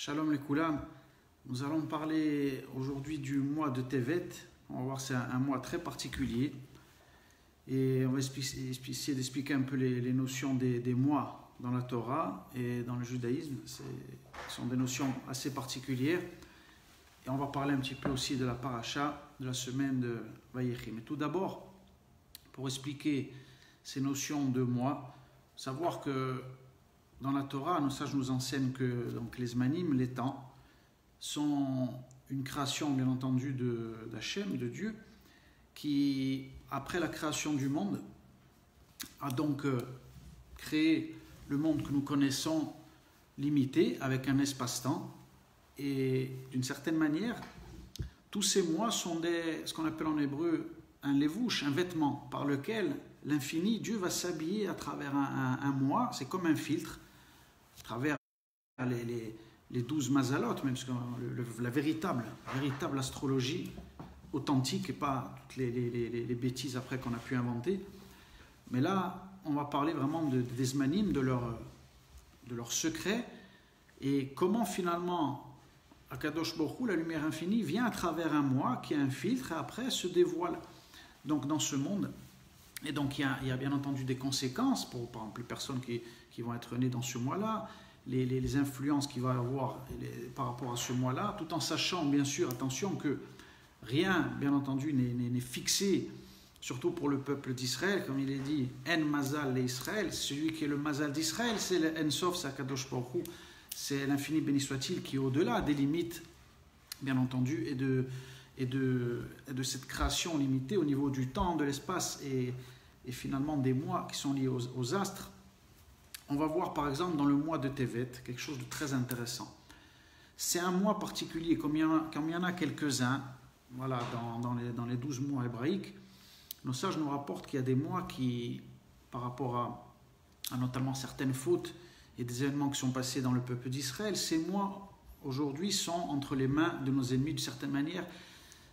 Shalom les Koulam. Nous allons parler aujourd'hui du mois de Tevet. On va voir, c'est un mois très particulier. Et on va essayer d'expliquer un peu les notions des mois dans la Torah et dans le judaïsme. Ce sont des notions assez particulières. Et on va parler un petit peu aussi de la paracha de la semaine de Vayechi. Mais tout d'abord, pour expliquer ces notions de mois, savoir que dans la Torah, nos sages nous enseignent que donc, les zmanim, les temps, sont une création bien entendu d'Hachem, de Dieu, qui, après la création du monde, a donc créé le monde que nous connaissons limité avec un espace-temps. Et d'une certaine manière, tous ces mois sont ce qu'on appelle en hébreu un levouche, un vêtement par lequel l'infini, Dieu va s'habiller à travers un mois. C'est comme un filtre, à travers les 12 mazalot, même la véritable astrologie authentique et pas toutes les bêtises après qu'on a pu inventer. Mais là, on va parler vraiment des zmanim, de leur secret et comment finalement Akadosh Baruch Hu, la lumière infinie, vient à travers un mois qui est un filtre et après se dévoile donc dans ce monde. Et donc il y a bien entendu des conséquences pour par exemple les personnes qui vont être nées dans ce mois-là, les influences qu'il va y avoir par rapport à ce mois-là, tout en sachant bien sûr, attention, que rien bien entendu n'est fixé, surtout pour le peuple d'Israël, comme il est dit, En Mazal l'Israël, celui qui est le Mazal d'Israël, c'est le En Sof, c'est Akadosh Baruch Hu, c'est l'infini béni soit-il qui est au-delà des limites, bien entendu, et de cette création limitée au niveau du temps, de l'espace et finalement des mois qui sont liés aux astres. On va voir par exemple dans le mois de Tevet quelque chose de très intéressant. C'est un mois particulier, comme il y en a quelques-uns, voilà, dans les 12 mois hébraïques. Nos sages nous rapportent qu'il y a des mois qui, par rapport à notamment certaines fautes et des événements qui sont passés dans le peuple d'Israël, ces mois aujourd'hui sont entre les mains de nos ennemis d'une certaine manière,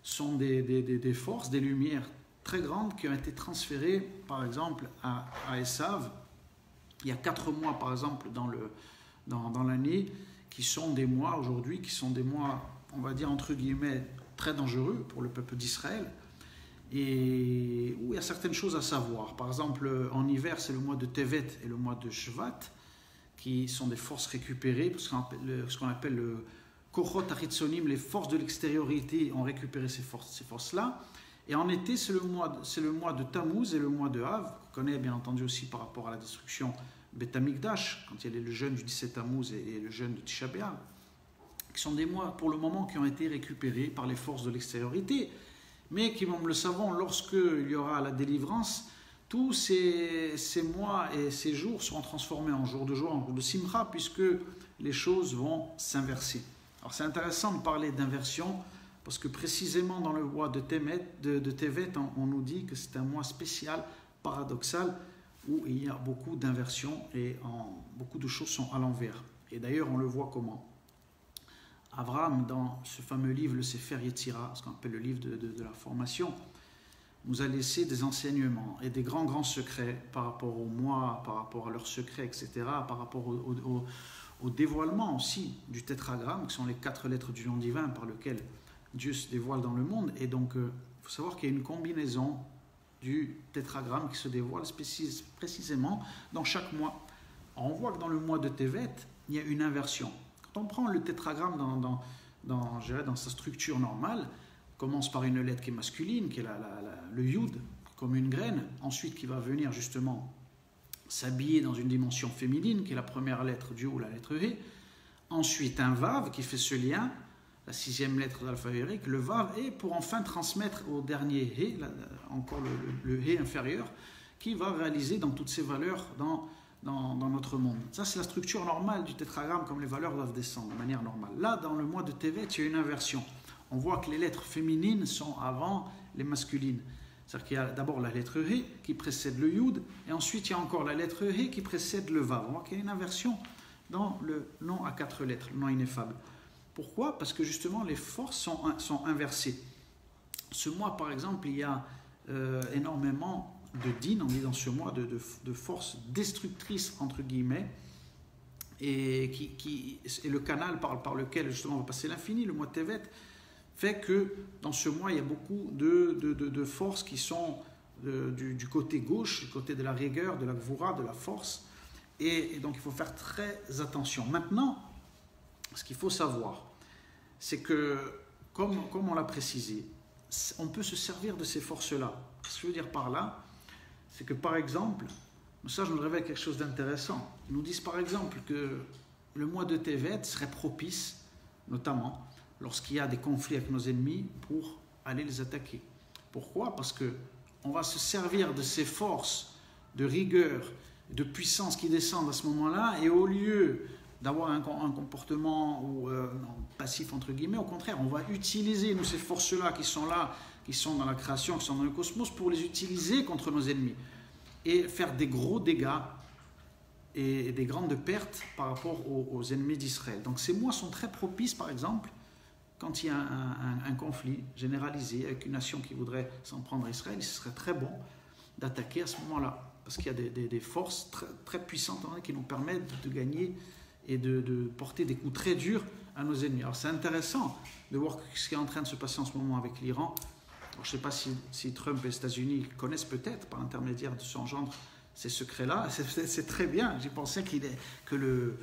sont des forces, des lumières très grandes qui ont été transférées par exemple à Esav. Il y a 4 mois par exemple dans l'année qui sont des mois aujourd'hui, qui sont des mois, on va dire entre guillemets, très dangereux pour le peuple d'Israël et où il y a certaines choses à savoir. Par exemple, en hiver, c'est le mois de Tevet et le mois de Shvat qui sont des forces récupérées, ce qu'on appelle le Kochot Achitzonim, les forces de l'extériorité ont récupéré ces forces-là. Et en été, c'est le mois de Tammuz et le mois de Av, qu'on connaît bien entendu aussi par rapport à la destruction Beth Amikdash, quand il y a le jeûne du 17 Tammuz et le jeûne de Tisha B'Av, qui sont des mois pour le moment qui ont été récupérés par les forces de l'extériorité, mais qui, comme le savons, lorsqu'il y aura la délivrance, tous ces mois et ces jours seront transformés en jours de joie, en jours de simcha, puisque les choses vont s'inverser. Alors c'est intéressant de parler d'inversion, parce que précisément dans le mois de Tevet, on nous dit que c'est un mois spécial, paradoxal, où il y a beaucoup d'inversions et beaucoup de choses sont à l'envers. Et d'ailleurs, on le voit comment. Abraham, dans ce fameux livre, le Sefer Yetzira, ce qu'on appelle le livre de la formation, nous a laissé des enseignements et des grands secrets par rapport aux mois, par rapport à leurs secrets, etc., par rapport au dévoilement aussi du tétragramme, qui sont les 4 lettres du nom divin par lequel Dieu se dévoile dans le monde. Et donc, il faut savoir qu'il y a une combinaison du tétragramme qui se dévoile précisément dans chaque mois. Alors, on voit que dans le mois de Tevet, il y a une inversion. Quand on prend le tétragramme dans sa structure normale, commence par une lettre qui est masculine, qui est le Yud, comme une graine, ensuite qui va venir justement s'habiller dans une dimension féminine, qui est la première lettre du ou la lettre He, ensuite un Vav qui fait ce lien, la 6e lettre de l'alphabet hébraïque, le Vav, et pour enfin transmettre au dernier He, encore le He inférieur, qui va réaliser dans toutes ses valeurs dans notre monde. Ça, c'est la structure normale du tétragramme, comme les valeurs doivent descendre de manière normale. Là, dans le mois de Tevet, il y a une inversion. On voit que les lettres féminines sont avant les masculines. C'est-à-dire qu'il y a d'abord la lettre He qui précède le Yud, et ensuite il y a encore la lettre He qui précède le Vav. On voit qu'il y a une inversion dans le nom à 4 lettres, le nom ineffable. Pourquoi ? Parce que justement les forces sont inversées. Ce mois, par exemple, il y a énormément de din, on dit dans ce mois, de forces destructrices, entre guillemets, et le canal par lequel justement on va passer l'infini, le mois de Tevet, fait que dans ce mois, il y a beaucoup de forces qui sont du côté gauche, du côté de la rigueur, de la gvoura, de la force. Et donc il faut faire très attention. Maintenant, ce qu'il faut savoir, c'est que, comme on l'a précisé, on peut se servir de ces forces-là. Ce que je veux dire par là, c'est que par exemple, ça nous révèle quelque chose d'intéressant. Ils nous disent par exemple que le mois de Tevet serait propice, notamment lorsqu'il y a des conflits avec nos ennemis, pour aller les attaquer. Pourquoi? Parce qu'on va se servir de ces forces de rigueur, de puissance qui descendent à ce moment-là, et au lieu d'avoir un comportement passif entre guillemets, au contraire, on va utiliser nous ces forces-là, qui sont dans la création, qui sont dans le cosmos, pour les utiliser contre nos ennemis et faire des gros dégâts et des grandes pertes par rapport aux ennemis d'Israël. Donc ces mois sont très propices, par exemple, quand il y a un conflit généralisé avec une nation qui voudrait s'en prendre à Israël, ce serait très bon d'attaquer à ce moment-là, parce qu'il y a des forces très, très puissantes qui nous permettent de gagner et de porter des coups très durs à nos ennemis. Alors c'est intéressant de voir ce qui est en train de se passer en ce moment avec l'Iran. Alors, je ne sais pas si Trump et les États-Unis connaissent peut-être, par l'intermédiaire de son gendre, ces secrets-là. C'est très bien. J'ai pensé que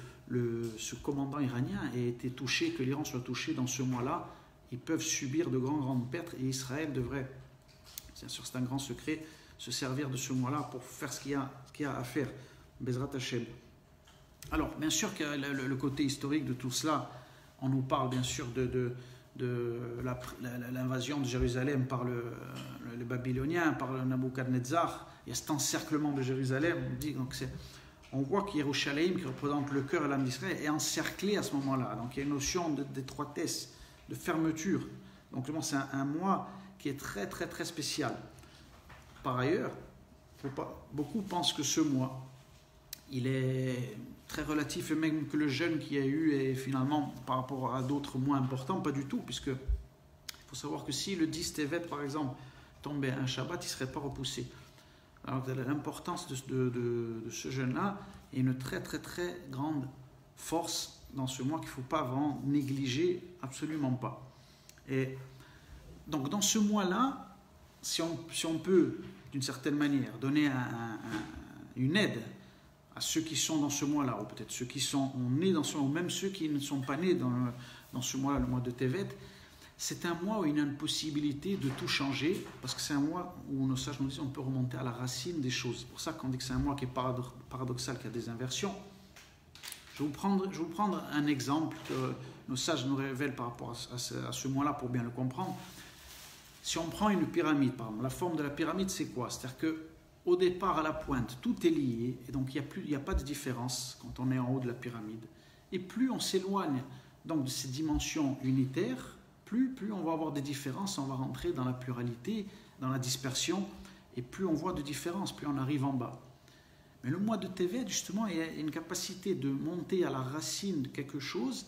ce commandant iranien ait été touché, que l'Iran soit touché dans ce mois-là. Ils peuvent subir de grandes pertes et Israël devrait, bien sûr c'est un grand secret, se servir de ce mois-là pour faire ce qu'il y a à faire. Bezrat Hashem. Alors, bien sûr que le côté historique de tout cela, on nous parle bien sûr de l'invasion de Jérusalem par les Babyloniens, par le Nabucodonosor. Il y a cet encerclement de Jérusalem. On voit qu'Yerushalayim, qui représente le cœur et l'âme d'Israël, est encerclé à ce moment-là. Donc il y a une notion d'étroitesse, de fermeture. Donc c'est un mois qui est très très très spécial. Par ailleurs, beaucoup pensent que ce mois, il est très relatif, et même que le jeûne qu'il y a eu est finalement par rapport à d'autres mois importants, pas du tout, puisque il faut savoir que si le 10 Tevet par exemple tombait un Shabbat, il ne serait pas repoussé. Alors l'importance de ce jeûne-là est une très très très grande force dans ce mois qu'il ne faut pas vraiment négliger, absolument pas. Et donc dans ce mois-là, si on peut d'une certaine manière donner une aide à ceux qui sont dans ce mois-là, ou peut-être ceux qui sont nés dans ce mois, ou même ceux qui ne sont pas nés dans ce mois-là, le mois de Tevet, c'est un mois où il y a une possibilité de tout changer, parce que c'est un mois où nos sages nous disent qu'on peut remonter à la racine des choses. C'est pour ça qu'on dit que c'est un mois qui est paradoxal, qui a des inversions. Je vais vous prendre un exemple que nos sages nous révèlent par rapport à ce mois-là pour bien le comprendre. Si on prend une pyramide, par exemple, la forme de la pyramide, c'est quoi? C'est-à-dire qu'au départ, à la pointe, tout est lié, et donc il n'y a pas de différence quand on est en haut de la pyramide. Et plus on s'éloigne donc de ces dimensions unitaires, plus on va avoir des différences, on va rentrer dans la pluralité, dans la dispersion, et plus on voit de différences, plus on arrive en bas. Mais le mois de Tevet, justement, il y a une capacité de monter à la racine de quelque chose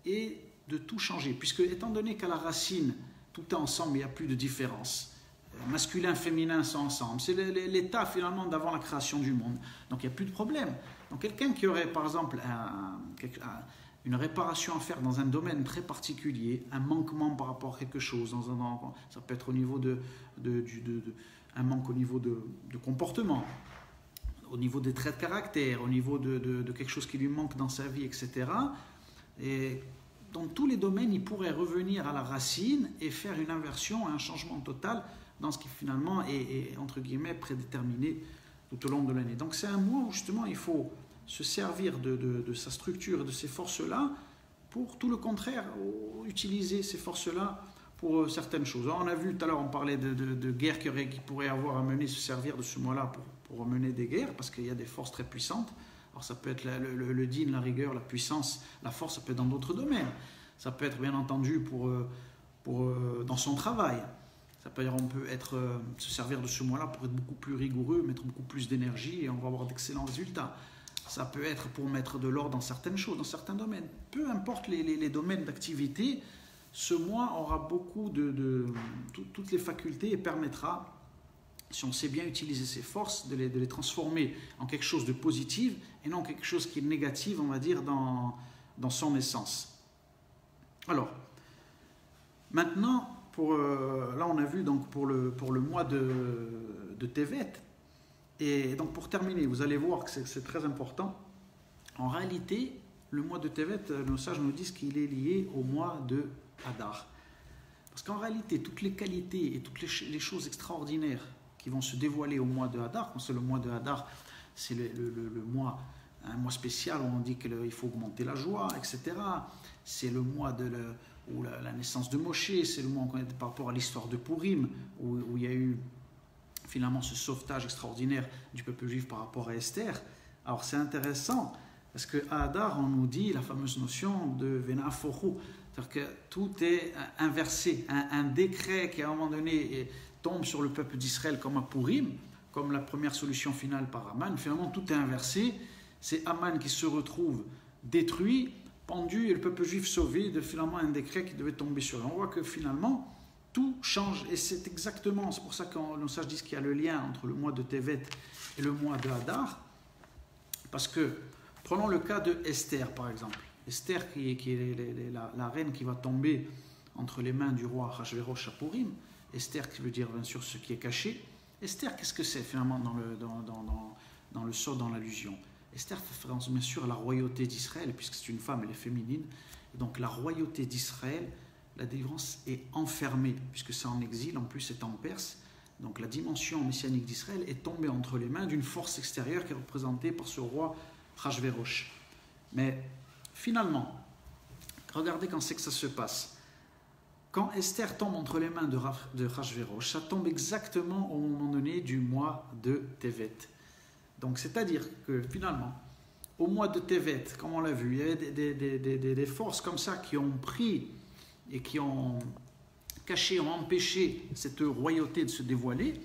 et de tout changer, puisque étant donné qu'à la racine, tout est ensemble, il n'y a plus de différence. Masculin, féminin sont ensemble. C'est l'état finalement d'avant la création du monde. Donc il n'y a plus de problème. Donc quelqu'un qui aurait par exemple une réparation à faire dans un domaine très particulier, un manquement par rapport à quelque chose, ça peut être au niveau un manque au niveau de comportement, au niveau des traits de caractère, au niveau de quelque chose qui lui manque dans sa vie, etc. Et dans tous les domaines, il pourrait revenir à la racine et faire une inversion, un changement total dans ce qui finalement est entre guillemets prédéterminé tout au long de l'année. Donc c'est un mois où justement il faut se servir de sa structure et de ces forces-là pour tout le contraire, utiliser ces forces-là pour certaines choses. Alors, on a vu tout à l'heure, on parlait de guerres qui pourraient avoir à mener, se servir de ce mois-là pour mener des guerres, parce qu'il y a des forces très puissantes. Alors ça peut être le din, la rigueur, la puissance, la force, ça peut être dans d'autres domaines. Ça peut être bien entendu dans son travail. On peut se servir de ce mois-là pour être beaucoup plus rigoureux, mettre beaucoup plus d'énergie et on va avoir d'excellents résultats. Ça peut être pour mettre de l'ordre dans certaines choses, dans certains domaines. Peu importe les domaines d'activité, ce mois aura beaucoup toutes les facultés et permettra si on sait bien utiliser ces forces, de les transformer en quelque chose de positif et non quelque chose qui est négatif, on va dire, dans son essence. Alors, maintenant, là on a vu donc pour le mois de Tevet, et donc pour terminer, vous allez voir que c'est très important. En réalité, le mois de Tevet, nos sages nous disent qu'il est lié au mois de Hadar. Parce qu'en réalité, toutes les qualités et toutes les choses extraordinaires qui vont se dévoiler au mois de Hadar, c'est le mois de Hadar, c'est le mois, un mois spécial où on dit qu'il faut augmenter la joie, etc. C'est le mois où la naissance de Moshe, c'est le mois qu'on connaît par rapport à l'histoire de Purim, où il y a eu finalement ce sauvetage extraordinaire du peuple juif par rapport à Esther. Alors c'est intéressant, parce qu'à Hadar, on nous dit la fameuse notion de Venaforu, c'est-à-dire que tout est inversé, un décret qui à un moment donné tombe sur le peuple d'Israël comme à Purim, comme la première solution finale par Aman. Finalement, tout est inversé. C'est Aman qui se retrouve détruit, pendu, et le peuple juif sauvé de finalement un décret qui devait tomber sur eux. On voit que finalement, tout change. Et c'est pour ça que nos sages disent qu'il y a le lien entre le mois de Tevet et le mois de Hadar. Parce que, prenons le cas de Esther, par exemple. Esther, qui est la reine qui va tomber entre les mains du roi Achashverosh à Purim. Esther, qui veut dire bien sûr ce qui est caché. Esther, qu'est-ce que c'est finalement dans le sort, dans l'allusion? Esther fait référence bien sûr à la royauté d'Israël, puisque c'est une femme, elle est féminine. Et donc la royauté d'Israël, la délivrance est enfermée, puisque c'est en exil, en plus c'est en Perse. Donc la dimension messianique d'Israël est tombée entre les mains d'une force extérieure qui est représentée par ce roi Achashverosh. Mais finalement, regardez quand c'est que ça se passe. Quand Esther tombe entre les mains de Achashverosh, ça tombe exactement au moment donné du mois de Tevet. Donc c'est-à-dire que finalement, au mois de Tevet, comme on l'a vu, il y avait des forces comme ça qui ont pris et qui ont caché, ont empêché cette royauté de se dévoiler.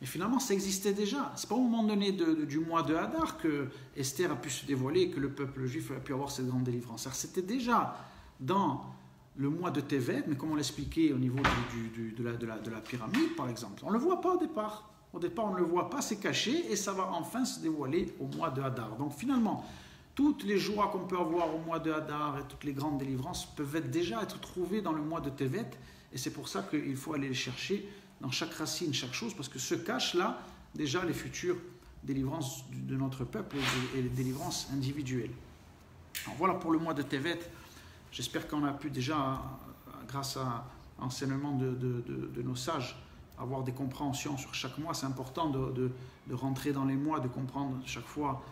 Mais finalement, ça existait déjà. Ce n'est pas au moment donné du mois de Hadar que Esther a pu se dévoiler et que le peuple juif a pu avoir cette grande délivrance. Alors, c'était déjà dans le mois de Tevet, mais comme on l'expliquait au niveau de la pyramide, par exemple. On ne le voit pas au départ. Au départ, on ne le voit pas, c'est caché, et ça va enfin se dévoiler au mois de Hadar. Donc finalement, toutes les joies qu'on peut avoir au mois de Hadar et toutes les grandes délivrances peuvent déjà être trouvées dans le mois de Tevet, et c'est pour ça qu'il faut aller les chercher dans chaque racine, chaque chose, parce que se cachent là déjà les futures délivrances de notre peuple et les délivrances individuelles. Alors voilà pour le mois de Tevet. J'espère qu'on a pu déjà, grâce à l'enseignement de nos sages, avoir des compréhensions sur chaque mois. C'est important de rentrer dans les mois, de comprendre chaque fois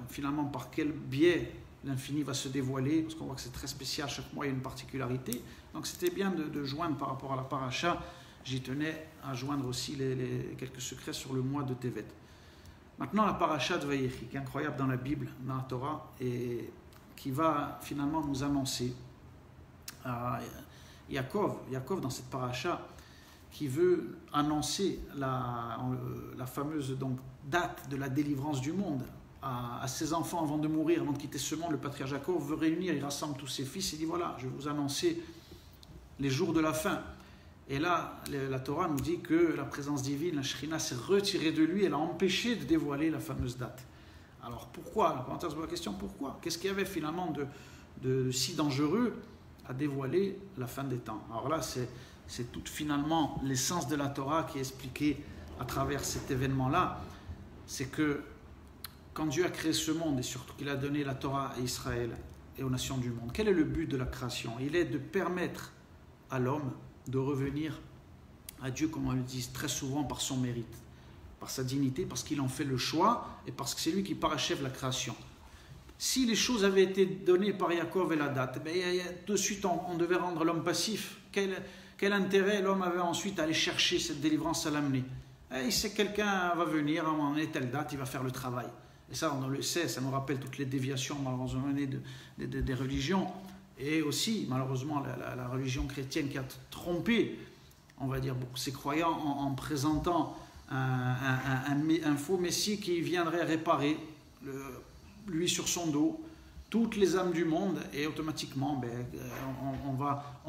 finalement par quel biais l'infini va se dévoiler, parce qu'on voit que c'est très spécial, chaque mois il y a une particularité. Donc c'était bien de joindre par rapport à la paracha, j'y tenais à joindre aussi quelques secrets sur le mois de Tevet. Maintenant la paracha de Vayechi, qui est incroyable dans la Bible, dans la Torah, et qui va finalement nous annoncer Yaakov dans cette paracha, qui veut annoncer la fameuse date de la délivrance du monde à ses enfants avant de mourir, avant de quitter ce monde. Le patriarche Jacob veut réunir, il rassemble tous ses fils et dit voilà, je vais vous annoncer les jours de la fin. Et là, la Torah nous dit que la présence divine, la Shrina, s'est retirée de lui, elle a empêché de dévoiler la fameuse date. Alors pourquoi? La parenthèse de la question, pourquoi? Qu'est-ce qu'il y avait finalement de si dangereux à dévoiler la fin des temps? Alors là, c'est toute finalement l'essence de la Torah qui est expliquée à travers cet événement-là. C'est que quand Dieu a créé ce monde et surtout qu'il a donné la Torah à Israël et aux nations du monde, quel est le but de la création? Il est de permettre à l'homme de revenir à Dieu, comme on le dit très souvent, par son mérite, par sa dignité, parce qu'il en fait le choix et parce que c'est lui qui parachève la création. Si les choses avaient été données par Yaakov et la date, de suite on devait rendre l'homme passif. Quel intérêt l'homme avait ensuite à aller chercher cette délivrance, à l'amener? Il sait que quelqu'un va venir, à un moment donné, telle date, il va faire le travail. Et ça, on le sait, ça nous rappelle toutes les déviations, malheureusement, des religions. Et aussi, malheureusement, la religion chrétienne qui a trompé, on va dire, beaucoup ses croyants en présentant un faux messie qui viendrait réparer, lui sur son dos, toutes les âmes du monde, et automatiquement, on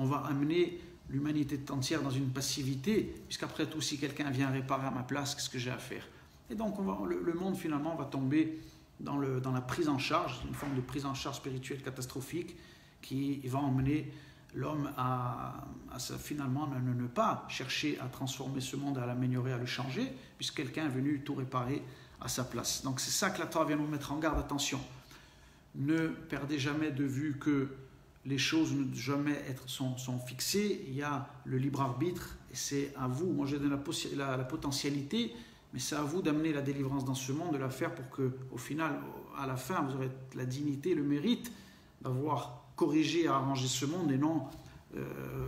va amener l'humanité entière dans une passivité, puisqu'après tout, si quelqu'un vient réparer à ma place, qu'est-ce que j'ai à faire? Et donc, le monde, finalement, va tomber dans la prise en charge, une forme de prise en charge spirituelle catastrophique qui va emmener l'homme à finalement ne pas chercher à transformer ce monde, à l'améliorer, à le changer, puisque quelqu'un est venu tout réparer à sa place. Donc c'est ça que la Torah vient nous mettre en garde. Attention, ne perdez jamais de vue que les choses ne jamais sont fixées. Il y a le libre arbitre et c'est à vous. Moi, j'ai donné la potentialité, mais c'est à vous d'amener la délivrance dans ce monde, de la faire pour que, au final, à la fin, vous aurez la dignité, le mérite d'avoir corrigé et arrangé ce monde et non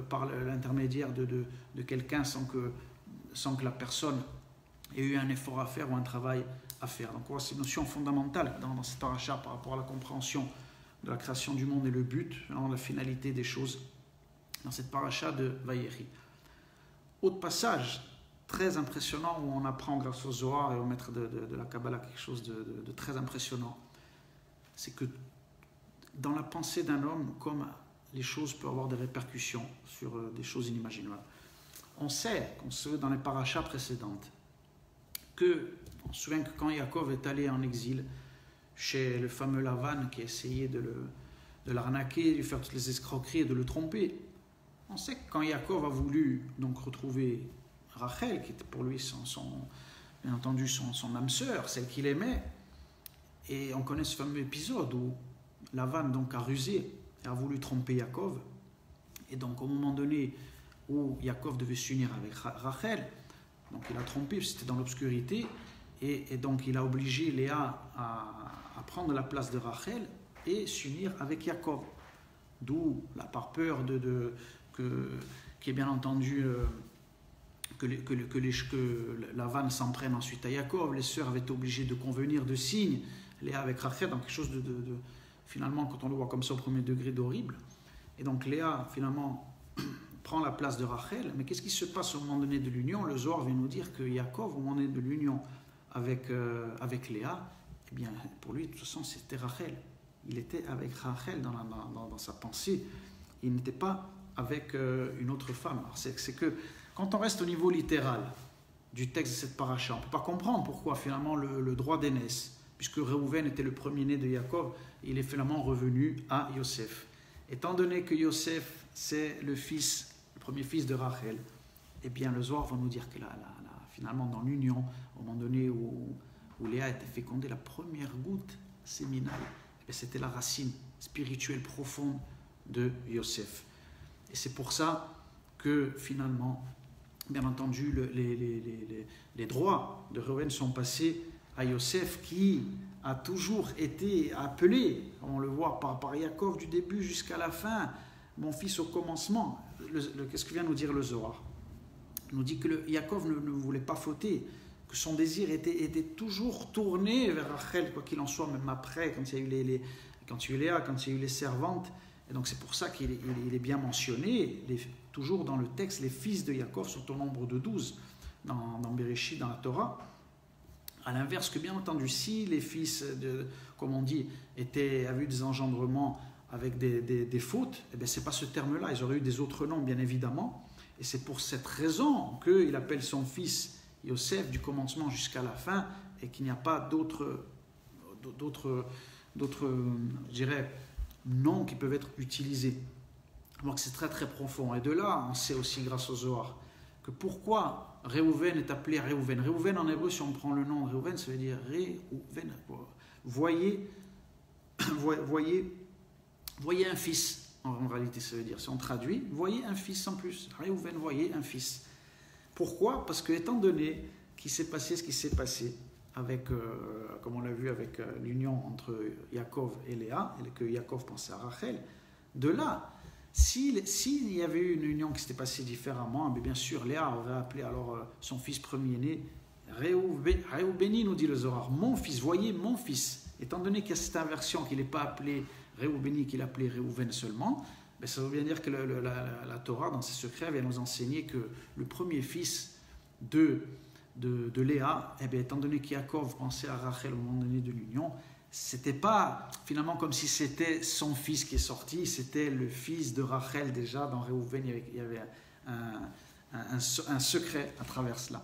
par l'intermédiaire de quelqu'un sans que la personne ait eu un effort à faire ou un travail à faire. Donc, c'est une notion fondamentale dans cette paracha par rapport à la compréhension de la création du monde et le but, la finalité des choses dans cette paracha de Vayechi. Autre passage très impressionnant où on apprend grâce au Zohar et au maître de la Kabbalah quelque chose de très impressionnant, c'est que dans la pensée d'un homme, comme les choses peuvent avoir des répercussions sur des choses inimaginables. On sait dans les parachas précédentes, on se souvient que quand Yaakov est allé en exil chez le fameux Lavan qui a essayé de l'arnaquer, de lui faire toutes les escroqueries et de le tromper, on sait que quand Yaakov a voulu donc retrouver Rachel, qui était pour lui bien entendu son âme sœur, celle qu'il aimait, et on connaît ce fameux épisode où Lavan donc a rusé et a voulu tromper Yaakov, et donc au moment donné où Yaakov devait s'unir avec Rachel, donc il a trompé, c'était dans l'obscurité, et donc il a obligé Léa à prendre la place de Rachel et s'unir avec Yaakov, d'où par peur qui est bien entendu que Lavan s'en prenne ensuite à Yaakov. Les sœurs avaient été obligées de convenir de signes, Léa avec Rachel, donc quelque chose finalement, quand on le voit comme ça au premier degré, d'horrible. Et donc Léa, finalement, prend la place de Rachel. Mais qu'est-ce qui se passe au moment donné de l'union? Le Zohar vient nous dire que Yaakov, au moment donné de l'union avec Léa, eh bien, pour lui, de toute façon, c'était Rachel. Il était avec Rachel dans sa pensée. Il n'était pas avec une autre femme. Alors c'est que, quand on reste au niveau littéral du texte de cette paracha, on ne peut pas comprendre pourquoi, finalement, le droit d'aînesse, puisque Réhouven était le premier-né de Yaakov, il est finalement revenu à Yosef. Étant donné que Yosef, c'est le premier fils de Rachel, eh bien le Zohar va nous dire que finalement dans l'union, au moment donné où Léa a été fécondée, la première goutte séminale, eh c'était la racine spirituelle profonde de Yosef. Et c'est pour ça que finalement, bien entendu, les droits de Réhouven sont passés à Yosef, qui a toujours été appelé, on le voit par Yaakov du début jusqu'à la fin, mon fils au commencement. Qu'est-ce que vient nous dire le Zohar? Il nous dit que Yaakov ne voulait pas fauter, que son désir était toujours tourné vers Rachel, quoi qu'il en soit, même après, quand il y a eu quand il y a eu Léa, quand il y a eu les servantes. Et donc c'est pour ça qu'il est bien mentionné, toujours dans le texte, les fils de Yaakov sont au nombre de 12 dans Bereshit, dans la Torah. À l'inverse que, bien entendu, si les fils, comme on dit, avaient eu des engendrements avec des fautes, eh bien, ce n'est pas ce terme-là, ils auraient eu des autres noms, bien évidemment. Et c'est pour cette raison qu'il appelle son fils Yosef du commencement jusqu'à la fin, et qu'il n'y a pas d'autres je dirais, noms qui peuvent être utilisés. Donc c'est très très profond. Et de là, on sait aussi, grâce au Zohar, que pourquoi Réhouven est appelé Réhouven. Réhouven en hébreu, si on prend le nom Réhouven, ça veut dire Réhouven. Voyez un fils, en réalité ça veut dire, si on traduit, voyez un fils en plus. Réhouven, voyez un fils. Pourquoi? Parce que étant donné qu'il s'est passé ce qui s'est passé avec, comme on l'a vu avec l'union entre Yaakov et Léa, et que Yaakov pensait à Rachel, de là, s'il y avait eu une union qui s'était passée différemment, mais bien sûr, Léa aurait appelé alors son fils premier-né Réhoubeni, nous dit le Zohar, mon fils, voyez mon fils. Étant donné qu'il y a cette inversion, qu'il n'est pas appelé Réhoubeni, qu'il est appelé Réhouven seulement, ben ça veut bien dire que la Torah, dans ses secrets, vient nous enseigner que le premier fils de Léa, eh bien, étant donné qu'Yaakov pensait à Rachel au moment donné de l'union, c'était pas finalement comme si c'était son fils qui est sorti, c'était le fils de Rachel déjà. Dans Réhouven, il y avait un secret à travers cela.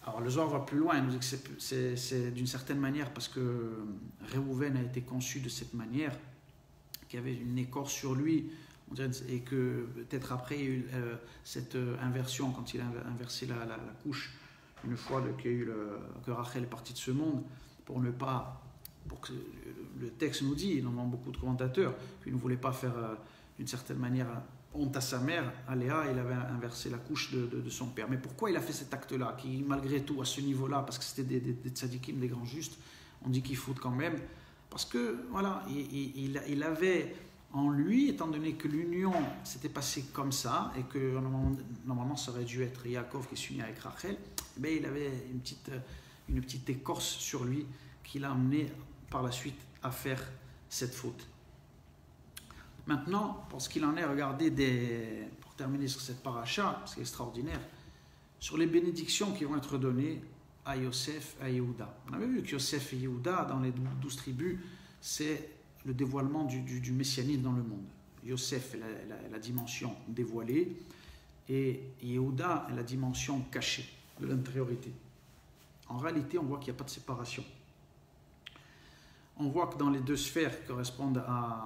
Alors le Zohar va plus loin, il nous dit que c'est d'une certaine manière parce que Réhouven a été conçu de cette manière, qu'il y avait une écorce sur lui, on dirait, et que peut-être après il y a eu cette inversion, quand il a inversé la couche, une fois que Rachel est partie de ce monde, pour que le texte nous dit, dans beaucoup de commentateurs, qu'il ne voulait pas faire d'une certaine manière honte à sa mère, à Léa, il avait inversé la couche de son père. Mais pourquoi il a fait cet acte-là, qui malgré tout, à ce niveau-là, parce que c'était des tzadikim, des grands justes, on dit qu'il faut quand même, parce que, voilà, il avait en lui, étant donné que l'union s'était passée comme ça, et que normalement ça aurait dû être Yaakov qui s'unit avec Rachel, mais il avait une petite écorce sur lui qui l'a amené par la suite à faire cette faute. Maintenant, pour ce qu'il en est, regardez, pour terminer sur cette paracha, c'est extraordinaire, sur les bénédictions qui vont être données à Yosef et à Yehuda. On avait vu que Yosef et Yehuda, dans les 12 tribus, c'est le dévoilement du messianisme dans le monde. Yosef est la dimension dévoilée et Yehuda est la dimension cachée de l'intériorité. En réalité, on voit qu'il n'y a pas de séparation. On voit que dans les deux sphères qui correspondent à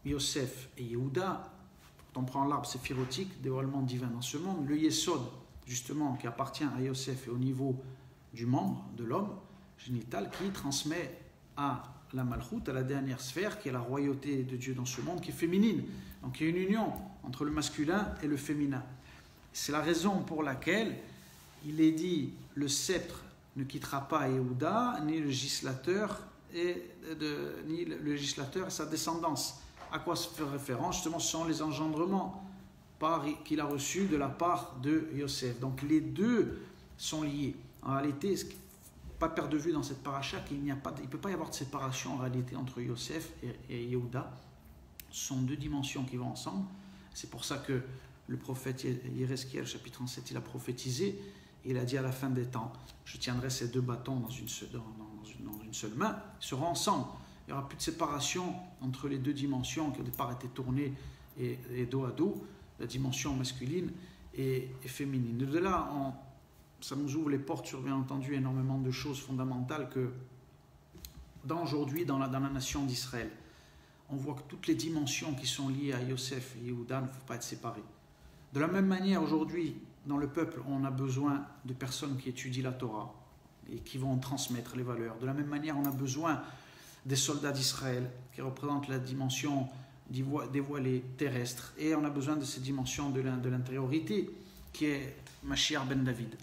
Yosef et Yehuda, quand on prend l'arbre séphirotique, dévoilement divin dans ce monde, le Yesod, justement, qui appartient à Yosef et au niveau du membre de l'homme génital, qui transmet à la Malchut, à la dernière sphère, qui est la royauté de Dieu dans ce monde, qui est féminine. Donc il y a une union entre le masculin et le féminin. C'est la raison pour laquelle il est dit le sceptre ne quittera pas Yehuda, ni le législateur et sa descendance. À quoi se fait référence? Justement, ce sont les engendrements qu'il a reçus de la part de Yosef. Donc les deux sont liés. En réalité, pas perdre de vue dans cette paracha qu'il ne peut pas y avoir de séparation en réalité entre Yosef et Yehuda. Ce sont deux dimensions qui vont ensemble. C'est pour ça que le prophète Yéreskiel, chapitre 37, il a prophétisé. Il a dit à la fin des temps, je tiendrai ces deux bâtons dans une seule main, ils seront ensemble. Il n'y aura plus de séparation entre les deux dimensions qui au départ étaient tournées et dos à dos, la dimension masculine et féminine. De là, ça nous ouvre les portes sur, bien entendu, énormément de choses fondamentales que, aujourd'hui, dans la nation d'Israël, on voit que toutes les dimensions qui sont liées à Yosef et Yehuda ne peuvent pas être séparées. De la même manière, aujourd'hui, dans le peuple, on a besoin de personnes qui étudient la Torah et qui vont transmettre les valeurs. De la même manière, on a besoin des soldats d'Israël qui représentent la dimension dévoilée terrestre. Et on a besoin de cette dimension de l'intériorité qui est Mashiach ben David.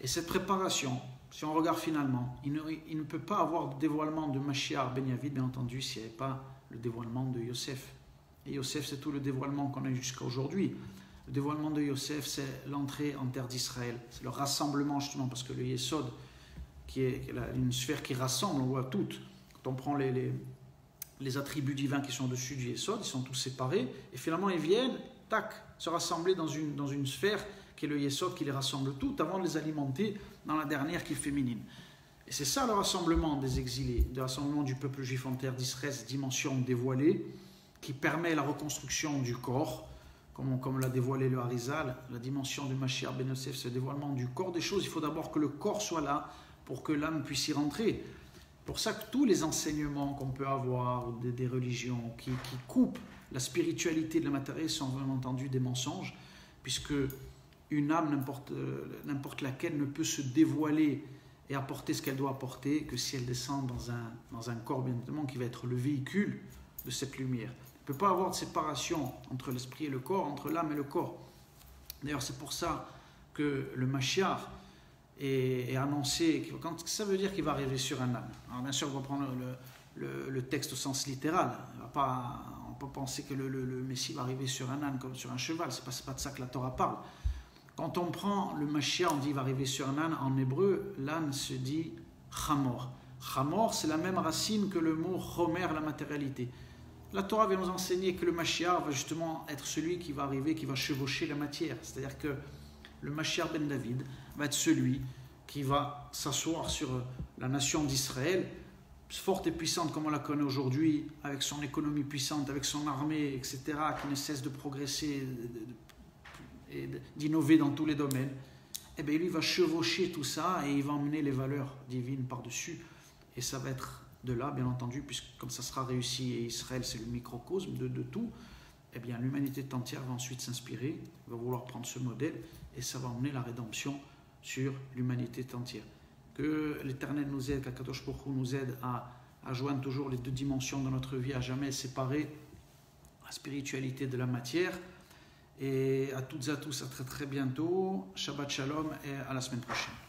Et cette préparation, si on regarde finalement, il ne peut pas avoir de dévoilement de Mashiach ben David, bien entendu, s'il n'y avait pas le dévoilement de Yosef. Et Yosef, c'est tout le dévoilement qu'on a jusqu'à aujourd'hui. Le dévoilement de Yosef, c'est l'entrée en terre d'Israël. C'est le rassemblement, justement, parce que le Yesod, qui est une sphère qui rassemble, on voit toutes. Quand on prend les attributs divins qui sont au-dessus du Yesod, ils sont tous séparés, et finalement ils viennent, tac, se rassembler dans une sphère qui est le Yesod, qui les rassemble toutes, avant de les alimenter dans la dernière qui est féminine. Et c'est ça le rassemblement des exilés, le rassemblement du peuple juif en terre d'Israël, cette dimension dévoilée, qui permet la reconstruction du corps, comme l'a dévoilé le Harizal, la dimension du Mashiach ben Yosef, c'est le dévoilement du corps des choses. Il faut d'abord que le corps soit là pour que l'âme puisse y rentrer. Pour ça que tous les enseignements qu'on peut avoir des religions qui coupent la spiritualité de la matériel sont bien entendu des mensonges, puisque une âme, n'importe laquelle, ne peut se dévoiler et apporter ce qu'elle doit apporter que si elle descend dans un corps, bien évidemment, qui va être le véhicule de cette lumière. Il ne peut pas avoir de séparation entre l'esprit et le corps, entre l'âme et le corps. D'ailleurs, c'est pour ça que le Mashiach est annoncé. Ça veut dire qu'il va arriver sur un âne. Alors, bien sûr, on va prendre le texte au sens littéral. On ne va pas penser que le Messie va arriver sur un âne comme sur un cheval. Ce n'est pas de ça que la Torah parle. Quand on prend le Mashiach, on dit qu'il va arriver sur un âne. En hébreu, l'âne se dit Chamor. Chamor, c'est la même racine que le mot Chomer, la matérialité. La Torah vient nous enseigner que le Mashiach va justement être celui qui va arriver, qui va chevaucher la matière. C'est-à-dire que le Mashiach ben David va être celui qui va s'asseoir sur la nation d'Israël, forte et puissante comme on la connaît aujourd'hui, avec son économie puissante, avec son armée, etc., qui ne cesse de progresser et d'innover dans tous les domaines, eh bien, lui va chevaucher tout ça et il va emmener les valeurs divines par-dessus. Et ça va être de là, bien entendu, puisque comme ça sera réussi et Israël, c'est le microcosme de tout, eh bien, l'humanité entière va ensuite s'inspirer, va vouloir prendre ce modèle et ça va emmener la rédemption sur l'humanité entière. Que l'Éternel nous aide, qu'Akadosh Baruch Hu nous aide à joindre toujours les deux dimensions de notre vie, à jamais séparer la spiritualité de la matière. Et à toutes et à tous, à très très bientôt. Shabbat Shalom et à la semaine prochaine.